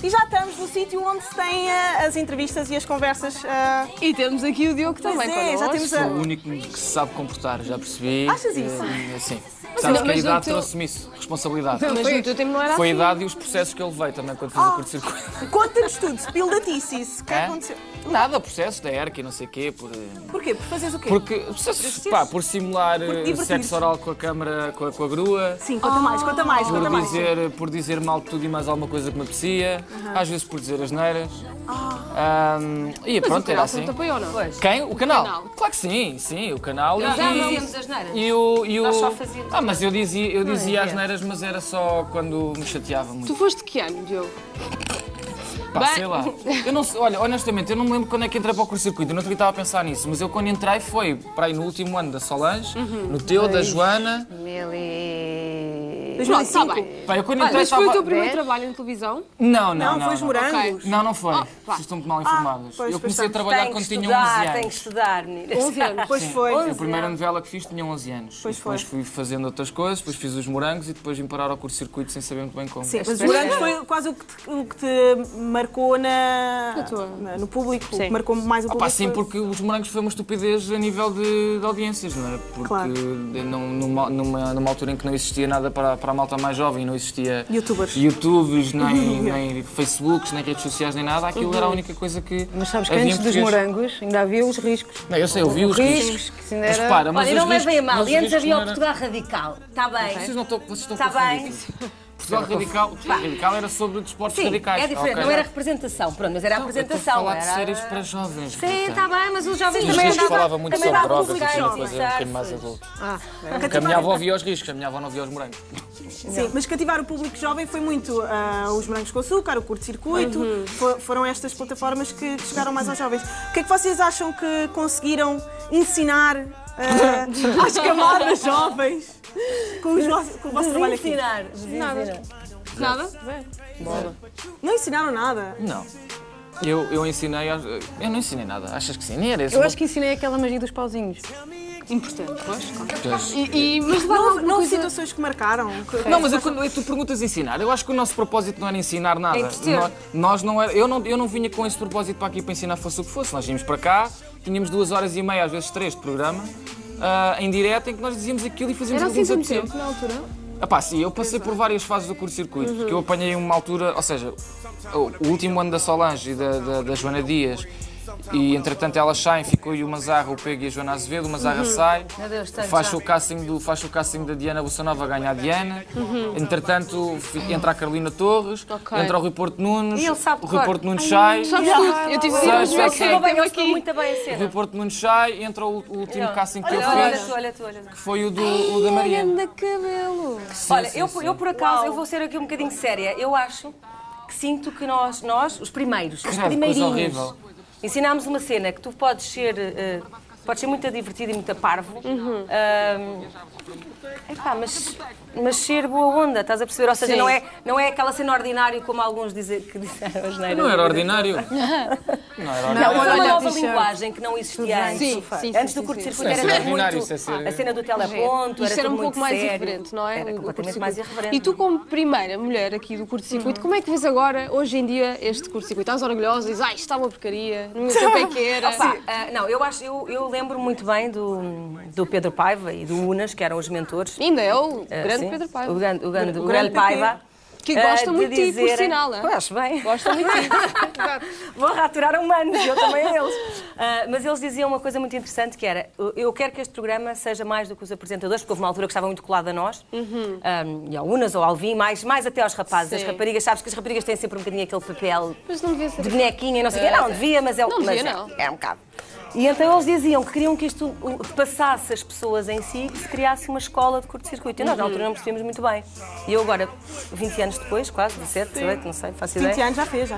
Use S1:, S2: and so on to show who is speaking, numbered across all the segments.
S1: E já estamos no sítio onde se têm as entrevistas e as conversas.
S2: E temos aqui o Diogo também connosco.
S1: Já temos
S3: Sou o único que se sabe comportar, já percebi.
S1: Achas isso?
S3: Sim. Sabes que a idade trouxe-me isso, responsabilidade.
S2: Mas no teu tempo não era
S3: Foi a
S2: assim.
S3: idade e os processos que eu levei também quando fiz o curto-circuito.
S1: Conta-nos tudo, spill the tea, o que aconteceu?
S3: Nada, processos da ERC e não sei o quê.
S1: Porquê? Por fazeres o quê?
S3: Porque, por simular sexo oral com a câmara, com a grua.
S1: Sim, conta mais, conta mais.
S3: Por dizer mal de tudo e mais alguma coisa que me apetecia. Às vezes por dizer asneiras. E pronto, era assim.
S2: Te apoiou, não? Pois.
S3: Quem? O canal?
S2: Canal.
S3: Claro que sim, o canal.
S4: Nós já fazíamos asneiras.
S3: Nós
S4: só fazíamos.
S3: Mas eu dizia asneiras, mas era só quando me chateava muito.
S2: Tu foste de que ano, Diogo?
S3: Pá, sei lá. Eu não sei, olha, honestamente, eu não me lembro quando é que entrei para o curto-circuito. Eu não estava a pensar nisso, mas eu quando entrei foi para aí no último ano da Solange, no teu, da Joana.
S1: 2005.
S2: Tá bem.
S3: Pá, eu quando entrei
S2: Mas foi o
S3: estava...
S2: teu primeiro trabalho em televisão?
S1: Não, foi os morangos.
S3: Não foi. Vocês estão muito mal informadas.
S1: pois,
S3: Eu comecei a
S1: pois
S3: trabalhar quando tinha 11 anos.
S4: Tem que estudar, meninas.
S2: 11 anos.
S1: Pois foi.
S3: A primeira novela que fiz tinha 11 anos.
S1: Pois
S3: Depois
S1: foi.
S3: fui fazendo outras coisas, depois fiz os morangos e depois vim parar ao curto-circuito sem saber muito bem como.
S1: Sim, mas os morangos foi quase o que te marcou no público, o que marcou mais o público.
S3: Sim, porque os morangos foi uma estupidez a nível de audiências, não é? Porque
S1: Claro.
S3: numa altura em que não existia nada para a malta mais jovem, não existia
S1: YouTubers,
S3: nem Facebooks, nem redes sociais, nem nada, aquilo era a única coisa que
S5: Mas sabes que
S3: havia em
S5: antes dos
S3: português.
S5: morangos ainda havia os riscos.
S3: Não, eu sei, eu vi os riscos.
S5: Que ainda
S3: Mas
S5: era...
S3: repara, mas
S4: Olha,
S3: os
S4: não levem a
S3: riscos-
S4: mal.
S3: mas os
S4: E antes
S3: riscos
S4: havia
S3: não
S4: o
S3: era-
S4: Portugal Radical. Está bem.
S3: Vocês estão
S4: Está bem.
S3: confundidos. Portugal Radical, Radical era sobre desportos
S4: Sim,
S3: radicais.
S4: é diferente.
S3: Ok.
S4: Não era representação. Pronto, mas era a
S3: Eu estou a
S4: apresentação.
S3: falar de
S4: Era...
S3: séries para jovens.
S4: Sim,
S3: Rita.
S4: está bem, mas os jovens
S3: E os
S4: também
S3: riscos
S4: andavam-
S3: falava muito
S4: também
S3: sobre
S4: davam
S3: drogas e
S4: lugares,
S3: uma coisa um bocadinho mais
S4: certo.
S3: adulto. Porque a minha avó via os riscos, a minha avó não via os morangos.
S1: Sim, mas cativar o público jovem foi muito os morangos com açúcar, o curto-circuito, foram estas plataformas que chegaram mais aos jovens. O que é que vocês acham que conseguiram ensinar às camadas jovens com o vosso trabalho aqui?
S2: Nada?
S1: Não ensinaram nada.
S3: Não. Eu ensinei. Eu não ensinei nada. Achas que sim? Nem era esse.
S5: Eu acho que ensinei aquela magia dos pauzinhos.
S2: Importante, pois.
S3: Pois.
S2: Mas levaram
S1: Não houve situações que marcaram?
S3: Não, mas quando tu perguntas ensinar, eu acho que o nosso propósito não era ensinar nada.
S4: Entreter.
S3: Nós não era, eu não vinha com esse propósito para aqui para ensinar fosse o que fosse. Nós vínhamos para cá, tínhamos 2h30, às vezes 3 de programa, em direto, em que nós dizíamos aquilo e fazíamos
S2: Era
S3: aquilo
S2: assim
S3: que
S2: tanto
S3: nos
S2: tempo, na altura?
S3: Sim, eu passei por várias fases do curto-circuito, porque eu apanhei uma altura, ou seja, o último ano da Solange e da Joana Dias, e entretanto elas saem, ficou aí o Mazarra, o Pego e a Joana Azevedo, o Mazarra sai,
S4: Meu Deus, tanto
S3: faz
S4: já.
S3: o casting da Diana Bussanova, ganha a Diana, entretanto entra a Carolina Torres, entra o Rui Porto Nunes,
S4: E ele sabe
S3: o Rui
S4: cor.
S3: Porto Nunes sai,
S2: Sabes tudo. Eu tive
S3: Sei,
S2: de
S3: sei,
S2: ver
S3: sei.
S2: quem tem
S4: Ele
S2: aqui.
S4: muito bem a
S3: o Rui
S4: cena.
S3: Porto Nunes sai, entra o último casting que eu
S4: Olha
S3: fiz,
S4: tu, olha tu.
S3: que foi o da Maria.
S2: Anda cabelo.
S4: Olha, eu por acaso, eu vou ser aqui um bocadinho séria. Eu acho que sinto que nós os primeiros, os
S3: Credo, coisa
S4: primeirinhos,
S3: horrível.
S4: ensinámos uma cena que tu podes ser muito divertido e muito parvo. Mas ser boa onda, estás a perceber? Ou seja,
S2: Sim.
S4: não é aquela cena ordinária como alguns que disseram as neiras.
S3: Não era ordinário. Não era
S4: Não,
S3: ordinário.
S4: foi uma
S2: olha,
S4: nova
S2: t-shirt.
S4: linguagem que não existia antes.
S2: Sim,
S4: Antes
S2: sim,
S4: do curto-circuito
S3: sim.
S4: era
S3: Isso é
S4: tudo
S3: ordinário,
S4: muito...
S3: isso é ser-
S4: A cena do teleponto,
S2: Isto era
S4: tudo
S2: um pouco
S4: muito
S2: mais
S4: sério.
S2: irreverente, não é?
S4: Era
S2: O
S4: completamente mais irreverente.
S2: E tu, como primeira mulher aqui do curto-circuito, como é que vês agora, hoje em dia, este curto-circuito? Estás orgulhosa? Dizes, isto está uma porcaria, no meu tempo é que era.
S4: Opa, não, eu lembro muito bem do Pedro Paiva e do Unas, que eram os mentores.
S2: Ainda é o grande
S4: Sim,
S2: Pedro Paiva.
S4: O grande
S1: grande
S4: Paiva.
S2: Que gosta muito de ti, por
S4: dizerem-
S2: sinal.
S4: Pois, acho bem.
S2: Gosta muito de ti.
S4: Vou raturar humanos, eu também a eles. Mas eles diziam uma coisa muito interessante, que era, eu quero que este programa seja mais do que os apresentadores, porque houve uma altura que estava muito colado a nós, e ao Unas, ao Alvin, mais até aos rapazes.
S2: Sim.
S4: As raparigas, sabes que as raparigas têm sempre um bocadinho aquele papel
S2: Mas não devia ser.
S4: de bonequinha e não sei o quê. Não, devia, mas é
S2: Não devia,
S4: mas
S2: não.
S4: era um bocado. E então eles diziam que queriam que isto passasse as pessoas em si, que se criasse uma escola de curto-circuito. E nós na altura não percebíamos muito bem. E eu agora, 20 anos depois, quase, 17, 18, não sei, faço ideia.
S1: 20 anos já fez.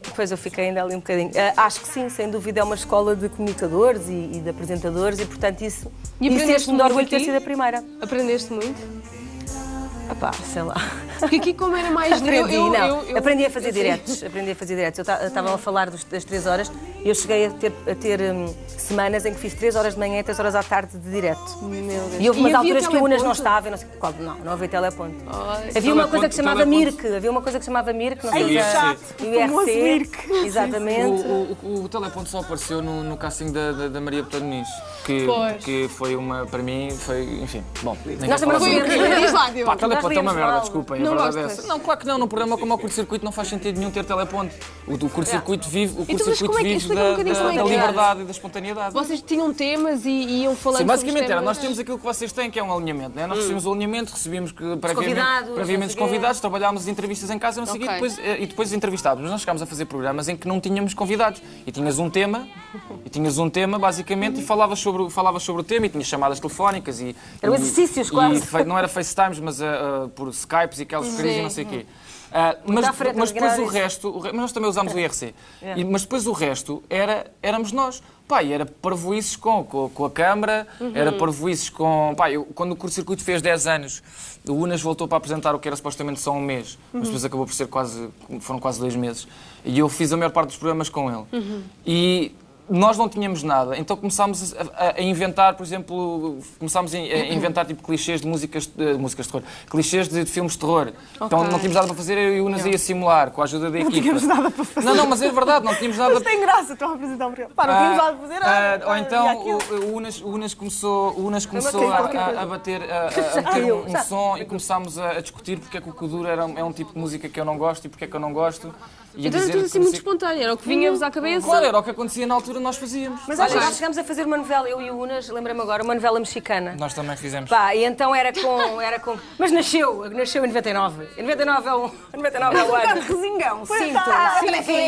S4: Depois eu fiquei ainda ali um bocadinho. Acho que sim, sem dúvida é uma escola de comunicadores e de apresentadores e, portanto, isso
S2: E aprendeste
S4: enche-me de
S2: muito
S4: orgulho ter
S2: aqui?
S4: sido a primeira.
S2: Aprendeste muito?
S4: Pá, sei lá.
S2: Porque aqui, como era mais.
S4: Aprendi a fazer diretos. Eu estava a falar das 3 horas e eu cheguei a ter semanas em que fiz 3 horas de manhã e 3 horas à tarde de direto.
S2: Meu Deus.
S4: E houve umas
S2: havia
S4: alturas que o Unas não
S2: teleponto?
S4: estava, eu não sei qual, não havia teleponto. Havia uma coisa que se chamava
S3: teleponto.
S4: Mirk, não
S3: Ai,
S4: sei
S3: chato.
S4: o
S1: O famoso
S4: IRC.
S1: Mirk.
S4: Exatamente.
S3: O teleponto só apareceu no casting da Maria Botelho Muniz,
S2: Pois.
S3: que foi uma, para mim, foi, enfim, bom, nem
S4: Nós
S3: quero
S4: também
S3: falar
S4: não
S3: sobre
S4: fomos-
S2: Diz lá, Diogo.
S3: Pá, teleponto é uma
S4: Nós
S3: merda,
S4: mal.
S3: desculpem, a
S2: Não
S3: verdade é
S2: gostas?
S3: essa. Não, claro que não, num programa como o curto-circuito não faz sentido nenhum ter teleponto. O curto-circuito vive,
S2: Então, mas como é que-
S3: vive
S2: explica um bocadinho como é
S3: da
S2: que é.
S3: liberdade e da espontaneidade.
S2: Vocês tinham temas e iam falando
S3: Sim,
S2: sobre
S3: basicamente
S2: os
S3: era,
S2: temas.
S3: nós temos aquilo que vocês têm, que é um alinhamento, né? Nós recebemos o alinhamento, recebíamos
S4: convidados,
S3: previamente
S4: não
S3: os
S4: sei quê.
S3: convidados, trabalhámos as entrevistas em casa, não sei o quê,
S2: Ok.
S3: e depois entrevistávamos. Mas nós chegámos a fazer programas em que não tínhamos convidados. E tinhas um tema, basicamente, e falavas sobre o tema, e tinhas chamadas telefónicas e...
S4: Eram
S3: e-
S4: exercícios,
S3: e
S4: quase.
S3: não era FaceTimes, mas por Skypes e aquelas porcarias e não sei o quê.
S4: à frente,
S3: Mas depois
S4: não
S3: o resto, mas nós também usámos o IRC,
S4: É.
S3: mas depois o resto éramos nós. Pá, e era parvoices com a Câmara, era parvoices com... Pá, quando o curto-circuito fez 10 anos, o Unas voltou para apresentar o que era supostamente só um mês, mas depois acabou por ser foram quase 2 meses. E eu fiz a maior parte dos programas com ele. E nós não tínhamos nada, então começámos a inventar, por exemplo, a inventar tipo clichês de músicas de terror, clichês de filmes de terror. Então não tínhamos nada para fazer, eu e o Unas ia simular, com a ajuda da equipa.
S1: Não tínhamos nada para fazer.
S3: Não, mas é verdade, não tínhamos nada
S1: Mas tem graça, estou a apresentar um programa. Pá, não tínhamos nada para fazer.
S3: ou
S1: e
S3: então
S1: aquilo.
S3: o Unas começou a bater um som e começámos a discutir porque é que o Kuduro é um tipo de música que eu não gosto e porque é que eu não gosto. E a
S2: Então era
S3: dizer
S2: tudo
S3: que
S2: assim muito espontâneo, era o que vinha-vos à cabeça.
S3: Claro, era o que acontecia na altura, nós fazíamos.
S4: Mas olha, nós chegámos a fazer uma novela, eu e o Unas, lembra-me agora, uma novela mexicana.
S3: Nós também fizemos.
S4: Pá, e então era com... Mas nasceu em 99. Em 99 é o ano.
S1: Resingão.
S4: Sinto,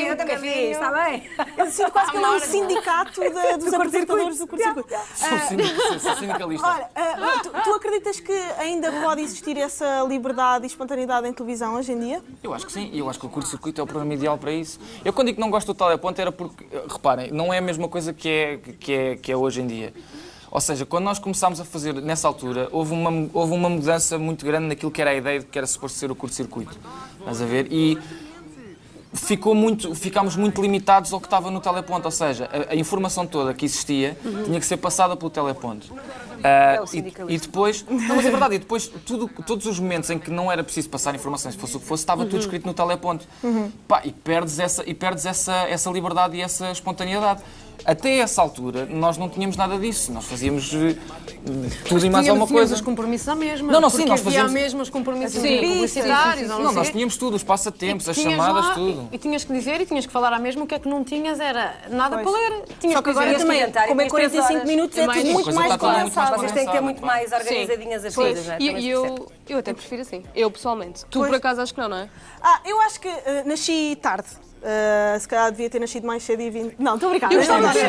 S4: eu também fiz, está bem?
S1: Eu sinto quase que ele é um sindicato dos apresentadores do curto-circuito.
S3: Sou sindicalista.
S1: Olha, tu acreditas que ainda pode existir essa liberdade e espontaneidade em televisão hoje em dia?
S3: Eu acho que sim, e eu acho que o curto-circuito é o programa ideal para isso. Eu quando digo que não gosto do teleponto era porque, reparem, não é a mesma coisa que é hoje em dia. Ou seja, quando nós começámos a fazer, nessa altura, houve uma mudança muito grande naquilo que era a ideia de que era suposto ser o curto-circuito. Estás a ver? E ficámos muito limitados ao que estava no teleponto, ou seja, a informação toda que existia tinha que ser passada pelo teleponto. E depois, não, mas é verdade, e depois todos os momentos em que não era preciso passar informações, fosse o que fosse, estava tudo escrito no teleponto. Pá, e perdes essa liberdade e essa espontaneidade. Até essa altura, nós não tínhamos nada disso. Nós fazíamos tudo e mais alguma coisa.
S5: os compromissos à mesma.
S3: Não, sim,
S5: porque
S3: nós
S5: havia
S3: fazíamos...
S5: mesmo os compromissos
S2: Sim,
S5: publicitários.
S3: Não, nós tínhamos tudo, os passatempos, as
S5: Tinhas
S3: chamadas,
S5: lá,
S3: tudo.
S5: E tinhas que dizer e tinhas que falar à mesma, o que é que não tinhas era nada para ler. Tinhas
S1: Só que agora
S5: dizer,
S1: também,
S4: inventário,
S1: como é
S4: tens 3
S1: 45
S4: horas.
S1: minutos, é
S2: Mais
S1: tudo
S2: uma
S1: muito
S3: coisa,
S1: mais
S3: está tudo muito mais
S1: condensado.
S4: Vocês têm que ter muito
S3: Claro.
S4: mais organizadinhas as coisas, não é? Também
S2: E
S4: se percebe.
S2: eu até prefiro assim, eu pessoalmente. Tu
S1: Pois.
S2: por acaso acho que não é?
S1: Eu acho que nasci tarde. Se calhar devia ter nascido mais cedo e vindo. Não, estou a brincar.
S2: Eu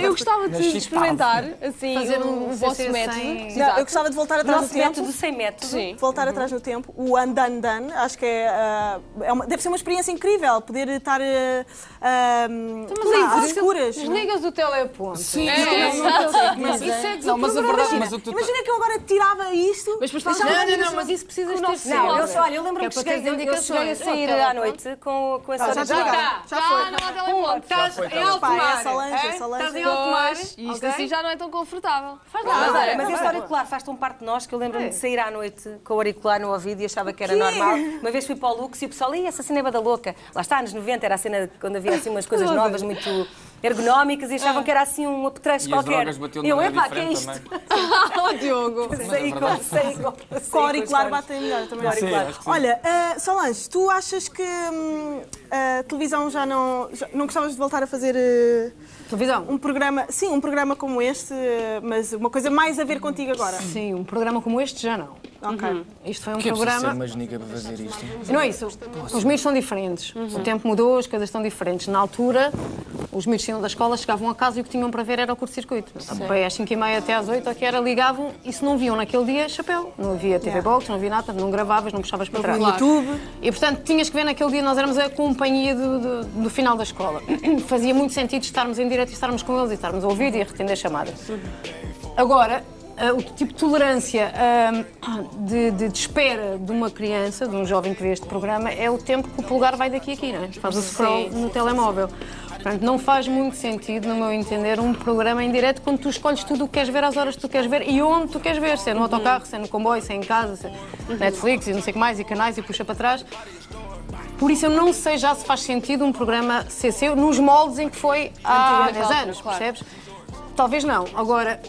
S1: Não,
S2: gostava de
S3: Nasci
S2: experimentar assim,
S5: Fazer
S2: o
S5: um
S2: vosso
S5: CC
S2: método.
S5: sem-
S1: Não, eu gostava de voltar atrás
S4: Nosso
S1: no tempo.
S4: método sem método.
S2: Sim.
S1: Voltar atrás no tempo, o andan, acho que deve ser uma experiência incrível, poder estar às escuras.
S5: Desligas o teleponto.
S3: Sim,
S5: Não,
S3: mas a verdade, mas o que tu...
S1: Imagina que eu agora tirava isto.
S2: Mas depois fazes
S5: mas isso precisas ter sempre.
S4: Não, eu lembro-me
S5: Que é
S4: que
S5: para teres
S4: eu cheguei a
S5: indicações.
S4: sair à noite com essa hora de
S1: já
S4: jogar.
S1: Já foi.
S2: não há teleponto.
S5: Estás
S3: foi,
S5: em
S3: tá
S5: alto
S1: Pá,
S5: mar.
S1: essa lancha,
S5: é?
S1: essa lancha.
S5: Estás em alto mar.
S2: Pois, e isto
S5: ok?
S2: assim já não é tão confortável.
S5: Faz
S4: Mas
S5: lá.
S4: olha, mas esse auricular faz tão parte de nós que eu lembro-me de sair à noite com o auricular no ouvido e achava que era normal. Uma vez fui para o Lux e o pessoal, essa cena é bada louca. Lá está, anos 90, era a cena quando havia assim umas coisas novas, muito ergonómicas e achavam que era assim um apetrecho
S3: E as
S4: qualquer.
S3: drogas batiam de
S4: Eu,
S3: maneira
S4: epá, que é
S3: diferente
S4: isto?
S3: também.
S2: Oh, Diogo.
S4: Saí
S1: Com o auricular batem melhor também.
S3: Sim, acho que sim.
S1: Olha, Solange, tu achas que a televisão já não gostavas de voltar a fazer
S5: Televisão.
S1: um programa como este, mas uma coisa mais a ver contigo agora?
S5: Sim, um programa como este já não.
S1: Ok.
S5: Isto foi um
S3: Que é preciso ser
S5: programa.
S3: uma genica para fazer isto?
S5: Não é isso. Os miúdos são diferentes. O tempo mudou, as coisas estão diferentes. Na altura, os miúdos saíam da escola, chegavam a casa e o que tinham para ver era o curto-circuito. Bem, às 5h30 até às 8, que era, ligavam e se não viam naquele dia, chapéu. Não havia TV Box, não havia nada, não gravavas, não puxavas para trás.
S1: YouTube.
S5: E portanto, tinhas que ver naquele dia, nós éramos a companhia do final da escola. Fazia muito sentido estarmos em direto e estarmos com eles e estarmos a ouvir e a retender chamadas. Agora, o tipo de tolerância de espera de uma criança, de um jovem que vê este programa, é o tempo que o polegar vai daqui a aqui, não é? Faz o scroll no telemóvel. Portanto, não faz muito sentido, no meu entender, um programa em direto quando tu escolhes tudo o que queres ver, às horas que tu queres ver e onde tu queres ver, se é no autocarro, se é no comboio, se é em casa, se é Netflix e não sei o que mais, e canais e puxa para trás. Por isso eu não sei já se faz sentido um programa CC nos moldes em que foi há 10 anos, percebes? Talvez não. Agora,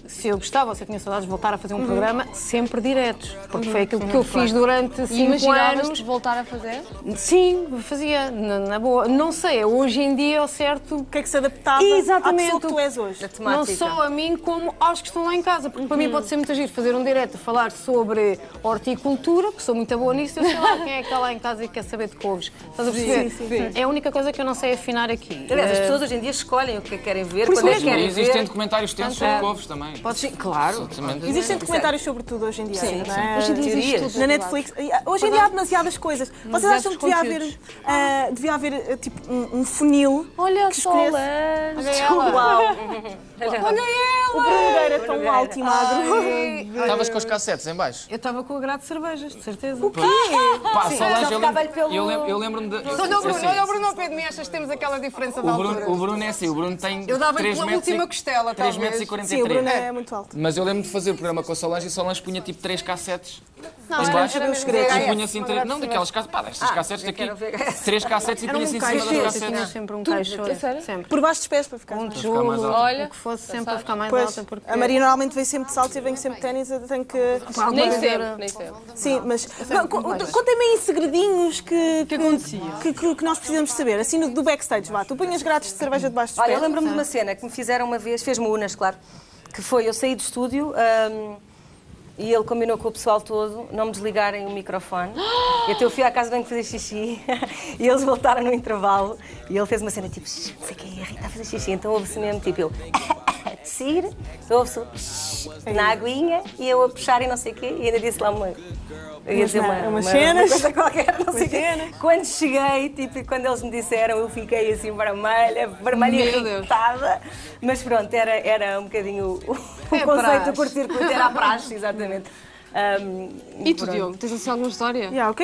S5: se eu gostava, ou se eu tinha saudades de voltar a fazer um programa, sempre diretos. Porque foi aquilo que eu fiz durante 5 anos.
S2: de voltar a fazer?
S5: Sim, fazia, na boa. Não sei, hoje em dia, ao certo...
S1: O que é que se adaptava
S5: Exatamente.
S1: à pessoa que tu és hoje?
S5: Não só a mim, como aos que estão lá em casa. Porque para mim pode ser muito giro fazer um direto a falar sobre horticultura, que sou muito boa nisso, eu sei lá quem é que está lá em casa e quer saber de couves. Estás a perceber?
S1: Sim.
S5: É a única coisa que eu não sei afinar aqui.
S4: Aliás, as pessoas hoje em dia escolhem o que querem ver,
S5: Por isso
S4: quando é que
S5: mesmo.
S4: querem ver.
S3: Existem documentários tensos sobre couves também.
S5: Pode ser, claro.
S3: Exatamente.
S1: Existem documentários sobre tudo hoje em dia.
S4: Sim,
S1: não é?
S2: Hoje em dia existe
S4: Teorias.
S2: tudo.
S1: Na Netflix. Hoje em dia há demasiadas coisas. Vocês acham que devia haver tipo um funil?
S2: Olha
S1: que
S2: só,
S1: escolhesse-
S2: Lan.
S1: Uau!
S4: Olha
S1: O Bruno Nogueira é tão alto e magro.
S3: Estavas com os cassetes em baixo?
S5: Eu estava com o grade de cervejas, de certeza.
S1: O quê?
S3: Pá,
S4: Sim,
S3: Solange,
S4: já ficava-lhe pelo-
S3: eu lembro-me de...
S5: Olha o Bruno,
S3: assim,
S5: olha o Bruno ao pé de mim, achas que temos aquela diferença de altura?
S3: o Bruno é assim, o Bruno tem
S5: Eu dava-lhe
S3: 3
S5: pela
S3: metros
S5: última costela,
S3: 3
S5: talvez.
S3: metros e
S1: Sim, o
S3: 43.
S1: Bruno é muito alto.
S3: Mas eu lembro de fazer o programa com a Solange e a Solange punha tipo 3 cassetes.
S5: Não,
S3: em
S5: era
S3: baixo.
S1: saber os segredos.
S3: E punha assim, não daquelas cassetes, pá, destas cassetes
S4: eu
S3: daqui.
S4: quero ver.
S3: 3 cassetes e
S5: Era
S3: punha
S5: um
S3: assim em cima das
S5: caixote, eu tinha
S3: cassetes.
S5: sempre um caixote,
S2: sério?
S5: sempre.
S1: Por baixo dos pés para ficar
S5: Um
S1: mais alto.
S3: ficar mais
S5: tijolo,
S3: alto.
S2: Olha,
S5: o que fosse sempre para ficar mais
S1: Pois,
S5: alta. Porque...
S1: a Maria normalmente vem sempre de saltos e eu venho sempre de ténis, eu tenho que...
S2: Nem sempre, nem sempre.
S1: Sim, mas contem-me aí segredinhos que nós precisamos de saber, assim do backstage, vá. Tu punhas grades de cerveja debaixo dos
S4: Olha, eu
S1: pés.
S4: lembro-me de uma cena que me fizeram uma vez, fez-me unas, claro, que foi, eu saí do estúdio e ele combinou com o pessoal todo não me desligarem o microfone. E até eu fui à casa de banho fazer xixi e eles voltaram no intervalo e ele fez uma cena tipo, não sei quem é, a Rita a fazer xixi. Então houve-se mesmo tipo, ele a tossir, houve-se na aguinha e eu a puxar e não sei o quê e ainda disse lá uma... Eu ia dizer
S1: umas cenas.
S4: coisa qualquer, não sei o quê. Quando cheguei, tipo, e quando eles me disseram, eu fiquei assim vermelha e irritada. Mas pronto, era um bocadinho o conceito do curto-circuito, era a praxe, exatamente.
S2: E tu, Diogo, tens assim alguma história?
S1: Yeah,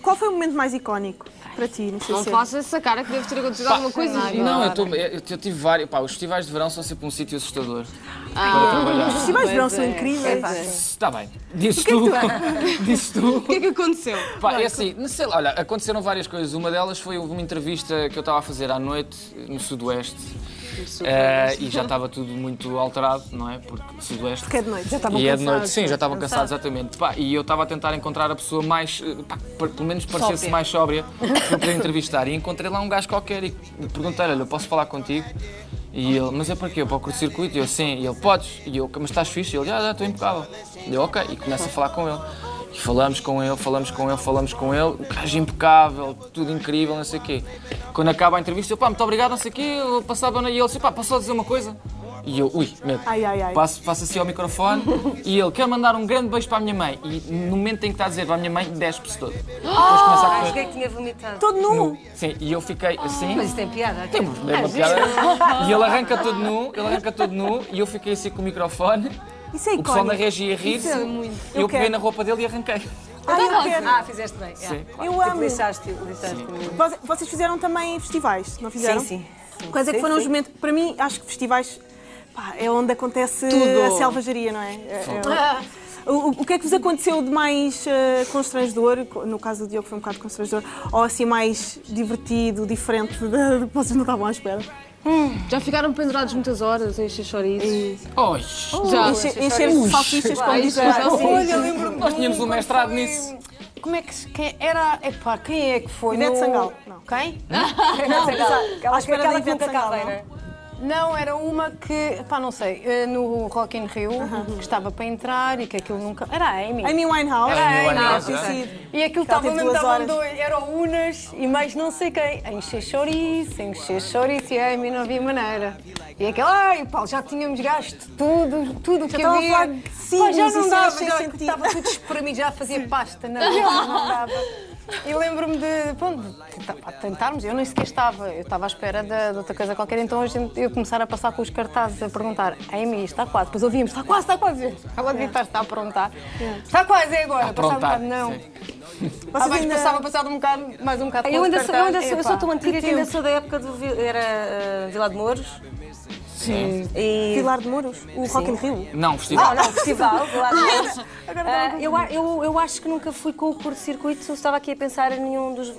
S1: qual foi o momento mais icónico para ti?
S2: Não faças essa cara que deve ter acontecido alguma coisa.
S3: Não, eu tive vários. Pá, os festivais de verão são sempre um sítio assustador para trabalhar.
S1: Os festivais de verão são incríveis.
S3: Está bem, disse tu. Disse tu.
S2: O que é que aconteceu?
S3: Pá, é assim, não sei lá, olha, aconteceram várias coisas. Uma delas foi uma entrevista que eu estava a fazer à noite no Sudoeste. E já estava tudo muito alterado, não é? Porque Sudoeste.
S1: Porque é de noite. Já
S3: E é de noite, sim, já estavam cansados, exatamente. Pá, e eu estava a tentar encontrar a pessoa mais, pelo menos parecesse mais sóbria para poder entrevistar. E encontrei lá um gajo qualquer e perguntei-lhe, olha, eu posso falar contigo? E ele, mas é para quê? Para o curto-circuito? E eu, sim. E ele, podes? E eu, mas estás fixe? E ele, já, estou impecável. E eu, ok. E começo a falar com ele. E falamos com ele, o gajo impecável, tudo incrível, não sei o quê. Quando acaba a entrevista, eu, pá, muito obrigado, não sei o quê, eu passava, e ele disse, pá, posso só dizer uma coisa? E eu, ui, medo.
S1: Ai.
S3: Passo assim ao microfone e ele quer mandar um grande beijo para a minha mãe. E no momento em que está a dizer para a minha mãe, despe-se todo. Depois começa a
S4: Acho que tinha vomitado.
S1: Todo nu.
S3: Sim, e eu fiquei assim.
S4: Mas isso tem piada.
S3: Tem uma piada. E ele arranca todo nu, e eu fiquei assim com o microfone.
S1: Isso é
S3: O pessoal na
S1: icónico.
S3: regia a rir-se.
S1: Eu
S3: Eu peguei
S1: quero.
S3: na roupa dele e arranquei.
S1: Eu quero.
S4: Fizeste bem.
S3: Sim.
S1: Eu amo.
S4: Lixaste.
S1: Vocês fizeram também festivais, não fizeram?
S4: Sim.
S1: Quais é que
S4: Sim,
S1: foram os
S4: sim.
S1: momentos? Para mim, acho que festivais pá, é onde acontece
S2: Tudo.
S1: a selvageria, não é? O que é que vos aconteceu de mais constrangedor? No caso do Diogo foi um bocado constrangedor. Ou assim mais divertido, diferente do que vocês não estavam à espera?
S2: Já ficaram pendurados muitas horas a encher chouriços?
S3: Oi!
S2: Já.
S1: Encher de salsichas com disfarce.
S5: Olha, lembro-me
S3: Nós tínhamos um mestrado nisso.
S5: Como é que quem era? Epá, quem é que foi?
S1: Ivete Sangalo. Não.
S5: Quem?
S1: À espera da
S4: Aquela que
S1: Ivete
S4: nunca
S1: Sangalo,
S4: acaba,
S1: não?
S4: não é?
S5: Não, era uma que, pá, não sei, no Rock in Rio, que estava para entrar e que aquilo nunca... Era a Amy.
S1: Amy Winehouse.
S3: Era a Amy Winehouse,
S1: Não,
S3: é.
S1: sim.
S5: E aquilo
S1: Ela
S5: estava
S1: teve
S5: mesmo,
S1: 2
S5: estavam
S1: horas.
S5: dois, era o Unas e mais não sei quem. A encher chouriço, e a Amy não havia maneira. E aquele, ai, Paulo, já tínhamos gasto tudo o que
S1: estavam a
S5: havia.
S1: falar de signos
S5: Pá, já
S1: e
S5: não
S1: cenas
S5: dava,
S1: sem
S5: já
S1: sentido.
S5: estava tudo espremido, já fazia pasta, não dava. E lembro-me de, pronto, tentarmos, eu nem sequer estava, eu estava à espera de outra coisa qualquer, então eu começar a passar com os cartazes a perguntar, Amy, está quase, depois ouvíamos, está quase, ela devia estar a aprontar, está quase, é agora, passado um bocado, não. Passava mais um bocado com os cartazes.
S4: Eu sou tão antiga que ainda sou da época do Vilar de Mouros.
S3: Sim.
S4: E...
S1: Vilar de Mouros? O Rock in Rio?
S3: Não, festival.
S4: Não, festival, Vilar de Mouros. Eu acho que nunca fui com o curto-circuito, estava aqui a pensar em nenhum dos...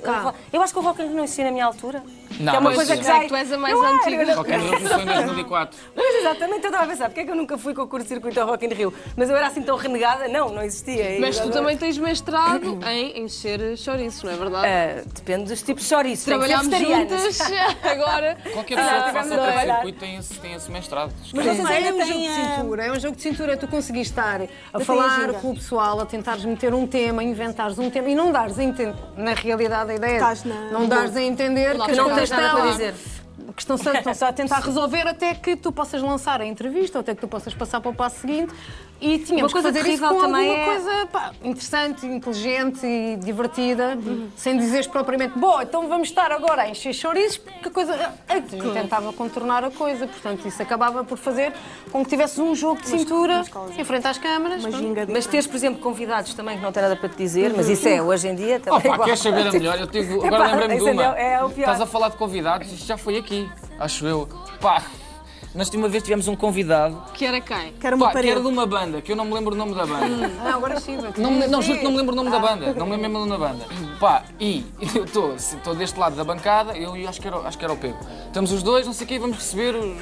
S4: Eu acho que o Rock in Rio não existia na minha altura.
S3: Não,
S4: que é uma
S3: mas
S4: coisa
S3: sim.
S4: que já...
S2: Tu és a mais antiga.
S3: Qualquer Rio começou em 2004.
S4: Mas exatamente, eu estava a pensar, porque é que eu nunca fui com o curto-circuito ao Rock in Rio? Mas eu era assim tão renegada? Não existia.
S2: Mas tu também tens mestrado em encher chouriços, não é verdade?
S4: Depende dos tipos de chouriços.
S2: Trabalhámos juntas agora.
S3: Qualquer pessoa que faça curto-circuito tem esse mestrado.
S1: Mas vocês
S5: É
S1: ainda
S5: um jogo de
S1: têm...
S5: cintura, é um jogo de cintura, tu conseguis estar a falar com o pessoal, a tentares meter um tema, inventares um tema e não dares a entender, na realidade a ideia
S1: Estás
S5: não dares a entender
S2: Não
S5: que
S4: Não
S5: não
S4: tens nada para dizer.
S5: que estão-se a tentar resolver até que tu possas lançar a entrevista, ou até que tu possas passar para o passo seguinte. E tínhamos
S4: Uma coisa
S5: que fazer isso
S4: terrível
S5: com
S4: também
S5: alguma coisa interessante, inteligente e divertida, sem dizeres propriamente, bom, então vamos estar agora a encher chouriços, porque a coisa... Tentava contornar a coisa, portanto isso acabava por fazer com que tivesses um jogo de cintura em frente às câmaras.
S4: Mas teres, por exemplo, convidados também que não têm nada para te dizer, mas isso é hoje em dia também.
S3: Opa, queres saber a melhor? Eu agora lembrei-me de uma.
S4: É o pior.
S3: Estás a falar de convidados, isto já foi aqui, acho eu. Pá, nós uma vez tivemos um convidado
S2: Que era quem?
S1: Que era uma
S3: que
S1: parede.
S3: era de uma banda, que eu não me lembro o nome da banda.
S5: Não, agora sim.
S3: Não, juro que não me lembro o nome da banda. Não me lembro o nome da banda. Pá, e eu estou deste lado da bancada, eu e acho que era o Pedro. Estamos os dois, não sei o quê, vamos receber os...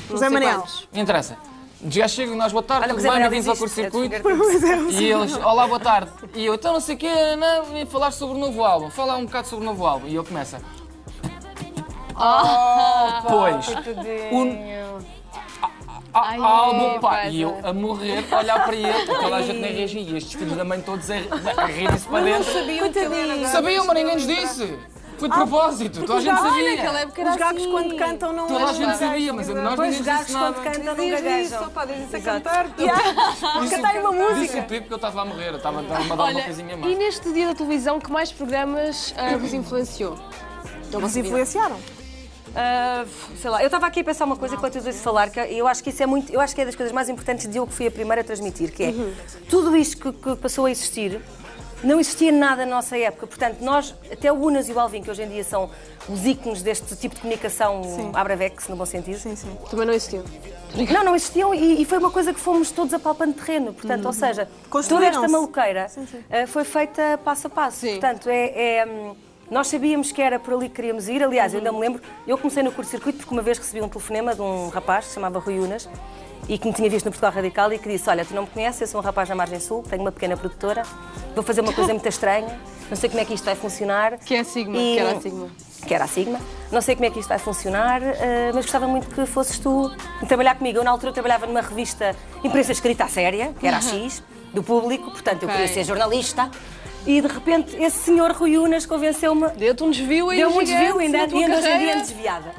S1: José Manel.
S3: Não interessa. Já chegam, nós, boa tarde,
S4: Olha, o
S3: tudo
S4: Zé
S3: bem,
S4: Manuel
S3: bem-vindos ao
S4: existe,
S3: curto-circuito. E eles, olá, boa tarde. E eu, então não sei o quê, não, vim falar sobre o novo álbum. Falar um bocado sobre o novo álbum. E eu começo. Pois, álbum, pá. E eu a morrer, a olhar para ele, toda a gente nem reagia. E estes filhos da mãe todos a rirem-se para dentro. Sabiam, mas ninguém nos disse. Foi de propósito, toda a gente sabia.
S2: Naquela época era
S1: Os gagos
S2: assim.
S1: quando cantam não...
S3: Toda a gente sabia, mas nós
S4: Pois
S3: ninguém
S4: os gagos
S3: disse nada.
S4: quando cantam não gaguejam.
S5: Dizem-se a cantar.
S4: Cantarem uma música.
S3: Disse o Pipo que eu estava a morrer, eu estava a dar uma
S2: Olha,
S3: coisinha
S2: e
S3: má.
S2: neste dia da televisão, que mais programas vos influenciou?
S1: Eles influenciaram.
S4: Sei lá, eu estava aqui a pensar uma coisa enquanto eu ouço falar, que eu acho que isso é muito, eu acho que é das coisas mais importantes de eu que fui a primeira a transmitir, que é tudo isto que passou a existir, não existia nada na nossa época, portanto nós, até o Unas e o Alvin, que hoje em dia são os ícones deste tipo de comunicação abravex, no bom sentido.
S1: Sim, sim.
S2: Também não existiu.
S4: Não existiam e foi uma coisa que fomos todos apalpando terreno, portanto, ou seja, toda
S1: Construíram-se.
S4: esta maluqueira foi feita passo a passo,
S2: Sim.
S4: portanto, nós sabíamos que era por ali que queríamos ir. Aliás, eu ainda me lembro, eu comecei no curto-circuito porque uma vez recebi um telefonema de um rapaz que se chamava Rui Unas e que me tinha visto no Portugal Radical e que disse, olha, tu não me conheces, eu sou um rapaz da Margem Sul, tenho uma pequena produtora, vou fazer uma coisa muito estranha, não sei como é que isto vai funcionar.
S2: Que é a Sigma, que era a Sigma.
S4: Que era a Sigma. Não sei como é que isto vai funcionar, mas gostava muito que fosses tu trabalhar comigo. Eu, na altura, trabalhava numa revista imprensa escrita à séria, que era a X, do Público, portanto, eu queria ser jornalista. E, de repente, esse senhor Rui Unas convenceu-me...
S2: Deu-te um desvio aí
S4: Deu-me um
S2: gigante
S4: desvio ainda,
S2: na tua
S4: e ainda hoje em dia
S2: carreira.
S4: ando desviada.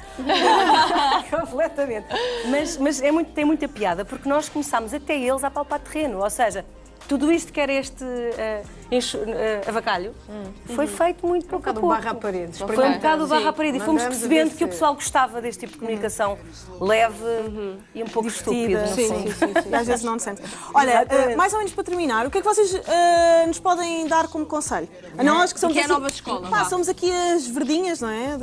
S4: Completamente. Mas tem muita piada, porque nós começámos até eles a palpar terreno, ou seja, tudo isto que era este avacalho foi feito muito pouco a
S5: bocado
S4: pouco.
S5: barra à parede.
S4: Foi um bocado barra à
S2: Sim.
S4: parede e fomos
S5: Mandamos a
S4: percebendo
S5: ver
S4: que o
S5: se-
S4: pessoal gostava deste tipo de comunicação leve e um pouco estúpido. não sei.
S1: Sim. E às vezes não sente. Olha, mais ou menos para terminar, o que é que vocês nos podem dar como conselho? A nós que somos
S2: Que é a
S1: assim-
S2: nova escola,
S1: Pá,
S2: vá.
S1: somos aqui as verdinhas, não é?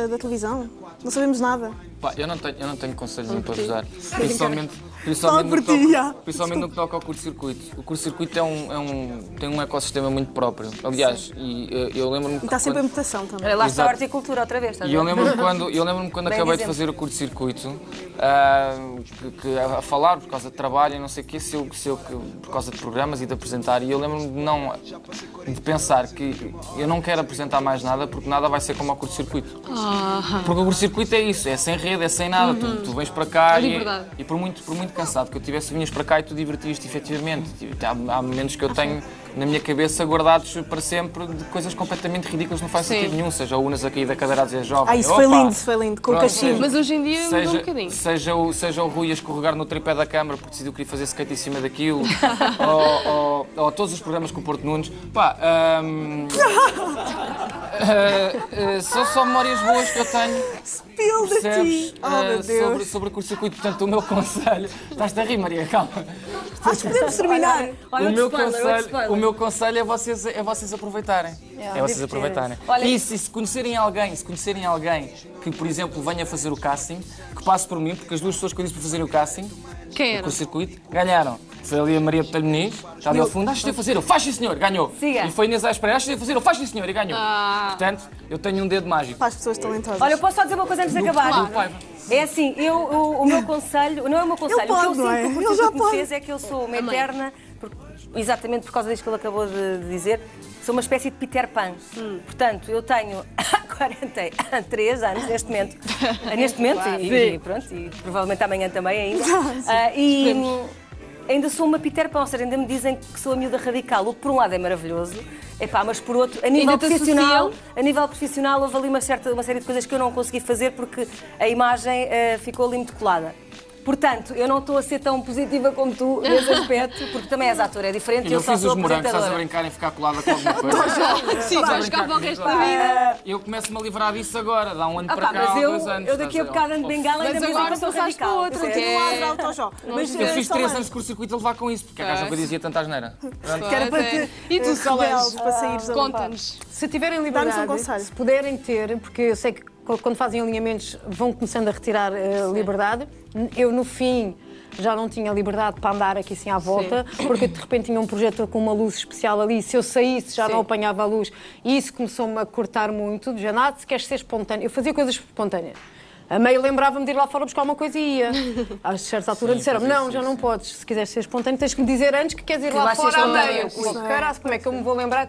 S1: Da televisão. Não sabemos nada.
S3: Pá, eu não tenho conselhos nenhum para vos dar. Principalmente
S1: por ti, já.
S3: Principalmente no que toca ao curto-circuito. O curto-circuito tem um ecossistema muito próprio. Aliás, eu lembro-me...
S1: E está sempre a mutação também.
S4: Olha, lá está a
S3: Exato.
S4: horticultura outra vez, estás
S3: E
S4: a
S3: eu
S4: ver?
S3: lembro-me quando
S4: Bem
S3: acabei de
S4: exemplo.
S3: fazer o curto-circuito, a falar por causa de trabalho e não sei o quê, por causa de programas e de apresentar, e eu lembro-me de pensar que eu não quero apresentar mais nada porque nada vai ser como ao curto-circuito. Porque o curto-circuito é isso, é sem rede, é sem nada, tu vens para cá
S2: Liberdade.
S3: e por muito cansado que eu tivesse, vinhas para cá e tu divertias-te efetivamente. Há momentos que eu tenho na minha cabeça, guardados para sempre de coisas completamente ridículas, não faz sentido nenhum. Seja o Unas a cair da cadeira a dizer jovem.
S1: Isso foi lindo, com o
S3: Pronto,
S1: cachimbo.
S2: Mas hoje em dia mudou um bocadinho.
S3: Seja o Rui a escorregar no tripé da câmara porque decidiu que queria fazer skate em cima daquilo, ou todos os programas com o Porto Nunes. Pá, são só memórias boas que eu tenho.
S1: Spill the tea. Oh, meu Deus.
S3: Sobre o curto-circuito. Portanto, o meu conselho. Estás-te a rir, Maria, calma.
S1: Acho que podemos terminar.
S3: O meu conselho é vocês aproveitarem. É vocês aproveitarem. E se conhecerem alguém que, por exemplo, venha fazer o casting, que passe por mim, porque as duas pessoas que eu disse para fazerem o casting,
S2: Quem era?
S3: com o circuito, ganharam. Foi ali a Maria Botelho Muniz, está ali ao fundo, acho que fazer, eu faz sim senhor, ganhou.
S4: Siga.
S3: E foi a Inês Aires Pereira, acho que fazer, eu faz sim senhor, e ganhou. Portanto, eu tenho um dedo mágico.
S1: Para as pessoas talentosas.
S4: Olha, eu posso só dizer uma coisa antes de acabar? É assim, o meu conselho, não é o meu conselho,
S1: pode,
S4: o que eu
S1: não é?
S4: sinto que
S1: Ele
S4: o
S1: já
S4: Circuito me
S1: pode.
S4: fez é que eu sou uma eterna, exatamente por causa disto que ele acabou de dizer, sou uma espécie de Peter Pan. Portanto, eu tenho 43 anos neste momento, e pronto, e provavelmente amanhã também ainda. E ainda sou uma Peter Pan, ou seja, ainda me dizem que sou a miúda radical, o que por um lado é maravilhoso, mas por outro, a nível profissional houve ali uma série de coisas que eu não consegui fazer porque a imagem ficou ali muito colada. Portanto, eu não estou a ser tão positiva como tu nesse aspecto, porque também és ator, é diferente e eu só
S3: fiz
S4: sou
S3: os morangos, estás a
S4: apresentadora.
S3: brincar em ficar colada com alguma coisa.
S2: Sim, vais ficar para o resto da vida.
S3: Eu começo-me a livrar disso agora, dá um ano para
S4: Pá,
S3: cá,
S4: mas
S3: há 2 anos.
S4: eu daqui a bocado ando de bengala e ainda
S2: Mas
S4: me
S2: agora
S4: dizem que sou
S2: passaste para
S4: radical.
S2: outra, que
S1: Continua a
S2: é...
S1: dar autojó. Mas
S3: Eu fiz 3
S1: só
S3: anos de curso-circuito a levar com isso, porque a gaja nunca dizia tanta asneira.
S1: que era para te
S2: E tu, Solange?
S1: rebelde, para saíres da
S2: Conta-nos.
S5: Se tiverem
S1: Dá-nos um
S5: liberdade,
S1: conselho.
S5: se puderem ter, porque eu sei que quando fazem alinhamentos vão começando a retirar liberdade. Eu, no fim, já não tinha liberdade para andar aqui assim à volta, porque de repente tinha um projetor com uma luz especial ali. Se eu saísse, já não apanhava a luz. E isso começou-me a cortar muito. Já nada, se queres ser espontâneo. Eu fazia coisas espontâneas. A meio lembrava-me de ir lá fora buscar uma coisa e ia. A certa altura disseram-me, não, já não podes. Se quiseres ser espontâneo, tens que me dizer antes que queres ir lá
S4: vais ser
S5: fora a meio.
S4: espontâneo.
S5: Caralho, como é que eu me vou lembrar?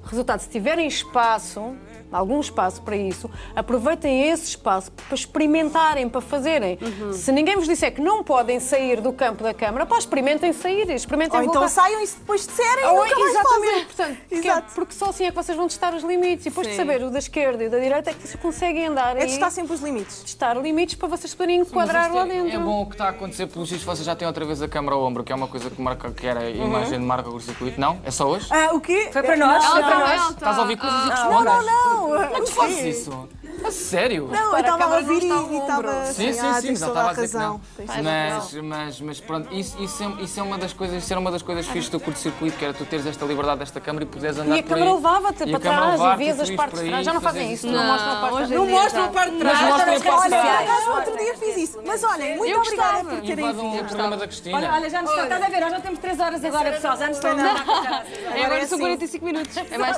S5: Resultado, se tiverem espaço, algum espaço para isso, aproveitem esse espaço para experimentarem, para fazerem. Se ninguém vos disser que não podem sair do campo da Câmara, pá, experimentem sair, experimentem
S1: Ou então
S5: voltar.
S1: saiam e se depois disserem
S5: Ou,
S1: nunca mais
S5: exatamente,
S1: fazem.
S5: portanto,
S1: Exato.
S5: porque só assim é que vocês vão testar os limites. E depois de saber o da esquerda e da direita é que vocês conseguem andar
S1: É
S5: aí,
S1: testar sempre os limites.
S5: testar limites para vocês poderem enquadrar lá dentro.
S3: É bom o que está a acontecer, pelos vistos vocês já têm outra vez a câmara ao ombro, que é uma coisa que era a imagem de marca do circuito. Não? É só hoje?
S1: O quê?
S4: Foi para nós.
S1: Não,
S4: Foi para
S1: não,
S4: nós.
S3: Estás a ouvir coisas e
S1: não,
S3: respondes?
S1: não.
S3: Como é que tu fazes isso? A sério?
S1: Não, eu
S5: Para a
S1: estava a
S5: câmara não
S1: ouvir
S5: está ao
S1: e estava
S5: ombro.
S1: assim,
S3: Sim,
S1: tens
S3: já
S1: toda
S3: estava
S1: a
S3: a dizer que
S1: razão.
S3: não. Mas pronto, isso é uma das coisas fixas do curto-circuito, que era tu teres esta liberdade desta câmara e poderes andar
S5: E a
S3: por aí.
S5: câmara levava-te
S3: E
S5: para
S3: a câmara
S5: trás e
S3: levava-te,
S5: vias
S3: tu
S5: as
S3: ias
S5: partes
S3: por
S5: de
S3: aí,
S5: trás. Já não fazem
S3: fazias
S5: isso, não mostram a parte de trás.
S2: hoje em
S5: Não
S2: dia
S5: mostram a
S2: já.
S5: parte de
S3: Mas
S5: trás.
S3: mostrem
S4: nas
S3: a parte de
S4: redes
S3: trás.
S4: sociais.
S1: No outro dia fiz isso. Mas olhem, muito
S2: Eu
S1: obrigada
S2: gostava.
S1: por terem
S3: Invadam
S1: vindo.
S3: o programa da Cristina.
S4: Olha, já nos estás a ver, nós não temos 3 horas agora, pessoal, já nos estão a dar.
S2: Agora são 45 minutos. É mais